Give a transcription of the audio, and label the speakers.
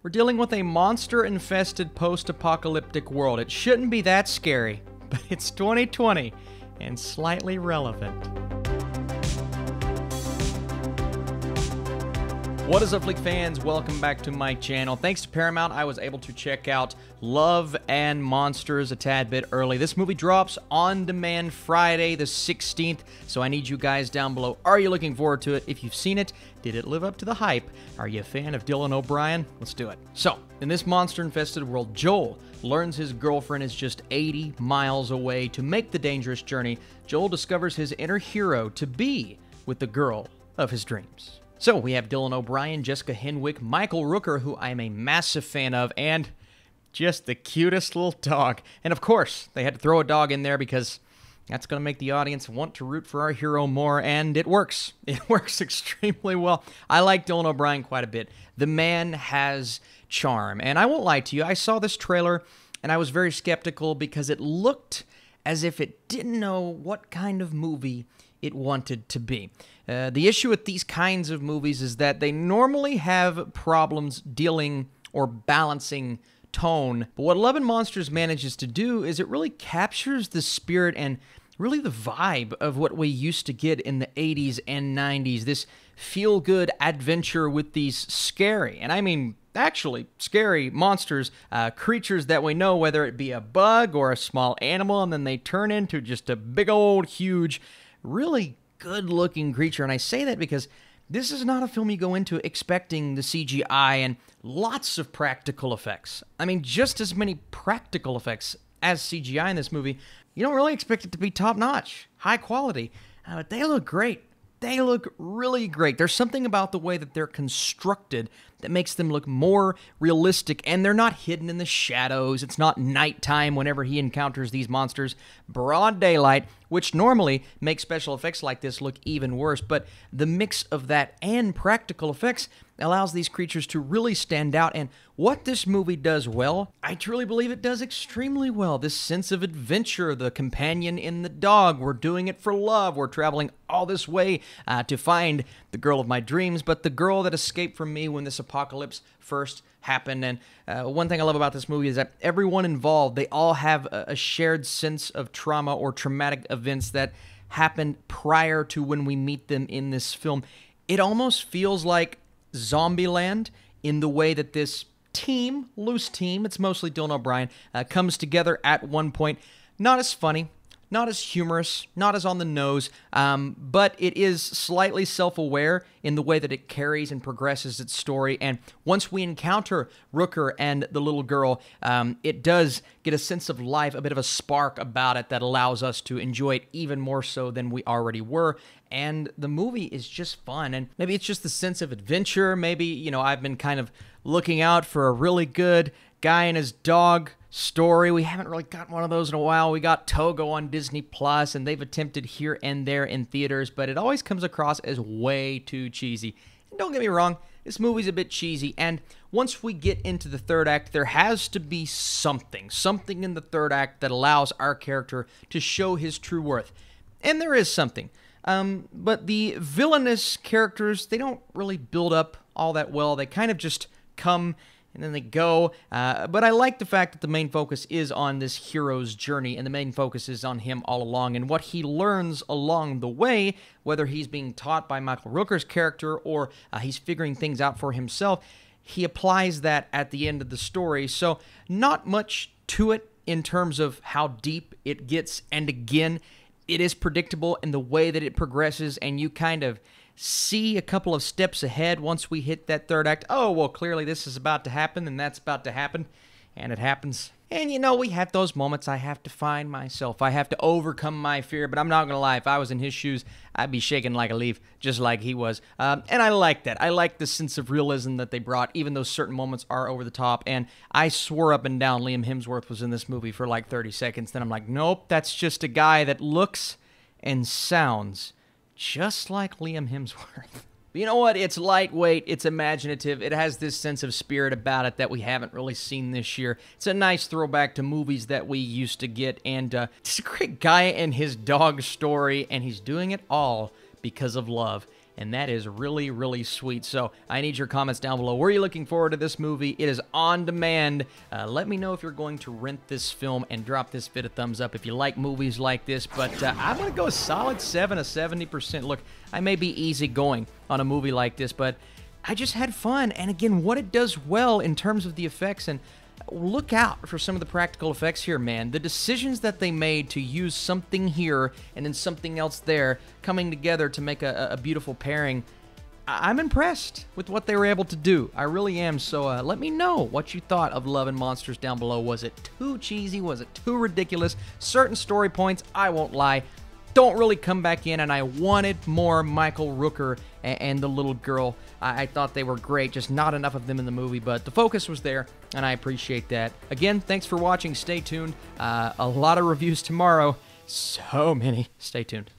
Speaker 1: We're dealing with a monster-infested post-apocalyptic world. It shouldn't be that scary, but it's 2020 and slightly relevant. What is up, Flick fans? Welcome back to my channel. Thanks to Paramount, I was able to check out Love and Monsters a tad bit early. This movie drops on demand Friday the 16th, so I need you guys down below. Are you looking forward to it? If you've seen it, did it live up to the hype? Are you a fan of Dylan O'Brien? Let's do it. So, in this monster-infested world, Joel learns his girlfriend is just 80 miles away. To make the dangerous journey, Joel discovers his inner hero to be with the girl of his dreams. So, we have Dylan O'Brien, Jessica Henwick, Michael Rooker, who I'm a massive fan of, and just the cutest little dog. And of course, they had to throw a dog in there because that's going to make the audience want to root for our hero more, and it works. It works extremely well. I like Dylan O'Brien quite a bit. The man has charm, and I won't lie to you, I saw this trailer, and I was very skeptical because it looked as if it didn't know what kind of movie it wanted to be. The issue with these kinds of movies is that they normally have problems dealing or balancing tone, but what Love and Monsters manages to do is it really captures the spirit and really the vibe of what we used to get in the 80s and 90s, this feel-good adventure with these scary, and I mean actually scary monsters, creatures that we know, whether it be a bug or a small animal, and then they turn into just a big old huge, really good-looking creature. And I say that because this is not a film you go into expecting the CGI and lots of practical effects. I mean, just as many practical effects as CGI in this movie. You don't really expect it to be top-notch, high quality, but they look great. They look really great. There's something about the way that they're constructed that makes them look more realistic, and they're not hidden in the shadows. It's not nighttime whenever he encounters these monsters. Broad daylight, which normally makes special effects like this look even worse, but the mix of that and practical effects allows these creatures to really stand out, and what this movie does well, I truly believe it does extremely well. This sense of adventure, the companion in the dog, we're doing it for love, we're traveling all this way to find the girl of my dreams, but the girl that escaped from me when this apocalypse first happened. And one thing I love about this movie is that everyone involved, they all have a shared sense of trauma or traumatic events that happened prior to when we meet them in this film. It almost feels like Zombieland in the way that this team, loose team, it's mostly Dylan O'Brien, comes together at one point. Not as funny, not as humorous, not as on the nose, but it is slightly self-aware in the way that it carries and progresses its story. And once we encounter Rooker and the little girl, it does get a sense of life, a bit of a spark about it that allows us to enjoy it even more so than we already were. And the movie is just fun, and maybe it's just the sense of adventure. Maybe, you know, I've been kind of looking out for a really good guy and his dog story. We haven't really got one of those in a while. We got Togo on Disney Plus, and they've attempted here and there in theaters, but it always comes across as way too cheesy. And don't get me wrong, this movie's a bit cheesy, and once we get into the third act, there has to be something in the third act that allows our character to show his true worth. And there is something. But the villainous characters, they don't really build up all that well. They kind of just come and then they go. But I like the fact that the main focus is on this hero's journey, and the main focus is on him all along and what he learns along the way, whether he's being taught by Michael Rooker's character or he's figuring things out for himself. He applies that at the end of the story. So not much to it in terms of how deep it gets, and again, it is predictable in the way that it progresses, and you kind of see a couple of steps ahead once we hit that third act. Oh, well, clearly this is about to happen, and that's about to happen, and it happens. And, you know, we have those moments I have to find myself. I have to overcome my fear, but I'm not going to lie. If I was in his shoes, I'd be shaking like a leaf, just like he was. And I like that. I like the sense of realism that they brought, even though certain moments are over the top. And I swore up and down Liam Hemsworth was in this movie for like 30 seconds. Then I'm like, nope, that's just a guy that looks and sounds just like Liam Hemsworth. But you know what? It's lightweight, it's imaginative, it has this sense of spirit about it that we haven't really seen this year. It's a nice throwback to movies that we used to get, and it's a great guy and his dog story, and he's doing it all because of love. and that is really, really sweet. So I need your comments down below. Were you looking forward to this movie? It is on demand. Let me know if you're going to rent this film, and drop this vid a thumbs up if you like movies like this. But I'm going to go a solid 7 to 70%. Look, I may be easygoing on a movie like this, but I just had fun. And again, what it does well in terms of the effects, and look out for some of the practical effects here, man. The decisions that they made to use something here and then something else there coming together to make a beautiful pairing, I'm impressed with what they were able to do. I really am. So let me know what you thought of Love and Monsters down below. Was it too cheesy? Was it too ridiculous? Certain story points, I won't lie, don't really come back in, and I wanted more Michael Rooker and the little girl. I thought they were great, just not enough of them in the movie, but the focus was there, and I appreciate that. Again, thanks for watching. Stay tuned. A lot of reviews tomorrow. So many. Stay tuned.